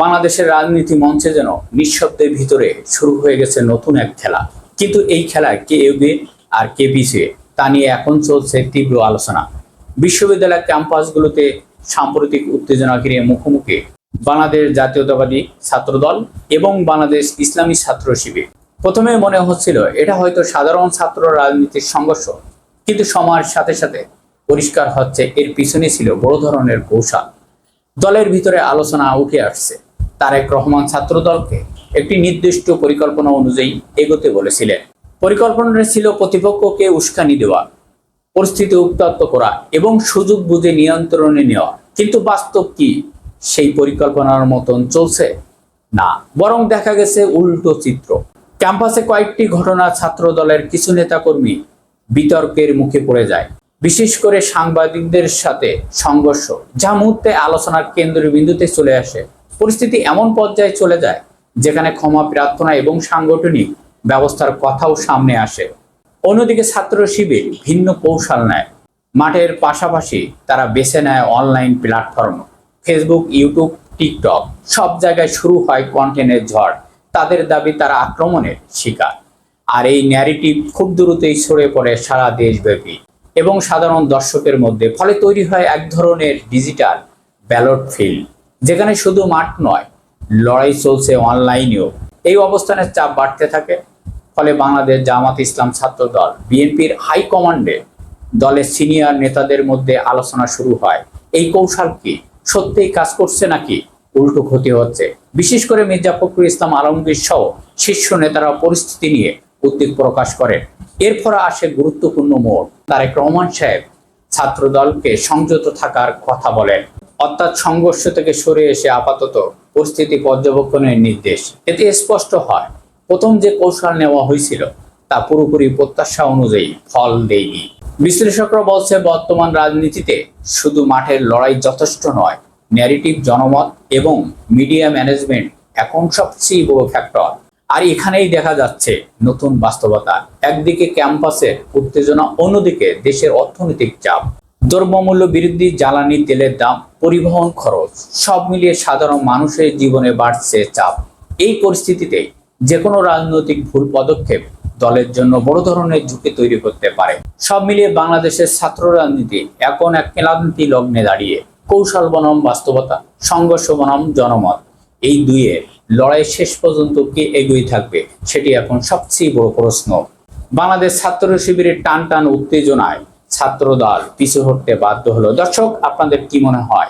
বাংলাদেশের রাজনীতি মঞ্চে যেন নিঃশব্দের ভিতরে শুরু হয়ে গেছে নতুন এক খেলা। কিন্তু এই খেলায় কে এগিয়ে আর কে পিছিয়ে তা নিয়ে এখন চলছে তীব্র আলোচনা। বিশ্ববিদ্যালয় ক্যাম্পাসগুলোতে সাম্প্রতিক উত্তেজনা ঘিরে মুখোমুখি বাংলাদেশ জাতীয়তাবাদী ছাত্রদল এবং বাংলাদেশ ইসলামী ছাত্র শিবির। প্রথমে মনে হচ্ছিল এটা হয়তো সাধারণ ছাত্র রাজনীতির সংঘর্ষ, কিন্তু সময়ের সাথে সাথে পরিষ্কার হচ্ছে এর পিছনে ছিল বড় ধরনের কৌশল। দলের ভিতরে আলোচনা উঠে আসছে, তারেক রহমান ছাত্রদলকে একটি নির্দিষ্ট পরিকল্পনা অনুযায়ী এগোতে বলেছিলেন। পরিকল্পনাটা ছিল প্রতিপক্ষকে উস্কানি দেওয়া, পরিস্থিতি উত্তপ্ত করা এবং সুযোগ বুঝে নিয়ন্ত্রণে নেওয়া। কিন্তু বাস্তব কি সেই পরিকল্পনার মতন চলছে? না, বরং দেখা গেছে উল্টো চিত্র। ক্যাম্পাসে কয়েকটি ঘটনা ছাত্র দলের কিছু নেতাকর্মী বিতর্কের মুখে পড়ে যায়, বিশেষ করে সাংবাদিকদের সাথে সংঘর্ষ, যা মুহূর্তে আলোচনার কেন্দ্রবিন্দুতে চলে আসে। পরিস্থিতি এমন পর্যায়ে চলে যায় যেখানে ক্ষমা প্রার্থনা এবং সাংগঠনিক ব্যবস্থার কথাও সামনে আসে। অন্যদিকে ছাত্র শিবির ভিন্ন কৌশল নেয়। মাঠের পাশাপাশি তারা বেছে নেয় online platform, Facebook, YouTube, TikTok. সব জায়গায় শুরু হয় কন্টেন্টের ঝড়। তাদের দাবি তারা আক্রমণের শিকার, আর এই ন্যারেটিভ খুব দ্রুতই ছড়িয়ে পড়ে সারা দেশব্যাপী এবং সাধারণ দর্শকের মধ্যে। ফলে তৈরি হয় এক ধরনের ডিজিটাল ব্যালট ফিল্ড, যেখানে শুধু মাঠ নয়, লড়াই চলছে অনলাইনেও। এই অবস্থানের চাপ বাড়তে থাকে। ফলে বাংলাদেশ জামাত ইসলাম ছাত্র দল বিএনপির হাইকমান্ডে দলের সিনিয়র নেতাদের মধ্যে আলোচনা শুরু হয়। এই কৌশল কি সত্যিই কাজ করছে নাকি উল্টো ক্ষতি হচ্ছে? বিশেষ করে মির্জা ফখরুল ইসলাম আলমগীর সহ শীর্ষ নেতারা পরিস্থিতি নিয়ে উদ্বেগ প্রকাশ করেন। এরপর আসে গুরুত্বপূর্ণ মোড়। তারেক রহমান সাহেব ছাত্র দলকে সংযত থাকার কথা বলেন, অর্থাৎ সংঘর্ষ থেকে সরে এসে আপাতত পরিস্থিতি পর্যবেক্ষণের নির্দেশ। এতে স্পষ্ট হয় প্রথম যে কৌশল নেওয়া হয়েছিল তা পুরোপুরি প্রত্যাশা অনুযায়ী ফল দেয়নি। বিশ্লেষকরা বলছে বর্তমান রাজনীতিতে শুধু মাঠের লড়াই যথেষ্ট নয়, ন্যারেটিভ, জনমত এবং মিডিয়া ম্যানেজমেন্ট এখন সবচেয়ে বড় ফ্যাক্টর। আর এখানেই দেখা যাচ্ছে নতুন বাস্তবতা। একদিকে ক্যাম্পাসের উত্তেজনা, অন্যদিকে দেশের অর্থনৈতিক চাপ, দ্রব্যমূল্য বৃদ্ধি, জ্বালানি তেলের দাম, পরিবহন খরচ, সব মিলিয়ে সাধারণ মানুষের জীবনে বাড়ছে চাপ। এই পরিস্থিতিতে যে কোনো রাজনৈতিক ভুল পদক্ষেপ দলের জন্য বড় ধরনের ঝুঁকি তৈরি করতে পারে। সব মিলিয়ে বাংলাদেশের ছাত্র রাজনীতি এখন এক ক্লান্তি লগ্নে দাঁড়িয়ে। কৌশল বনাম বাস্তবতা, সংঘর্ষ বনাম জনমত, এই দুইয়ের লড়াই শেষ পর্যন্ত কে এগিয়ে থাকবে সেটি এখন সবচেয়ে বড় প্রশ্ন। বাংলাদেশ ছাত্র শিবিরের টান টান উত্তেজনায় ছাত্র দল পিছু হটতে বাধ্য হলো। দর্শক, আপনাদের কি মনে হয়?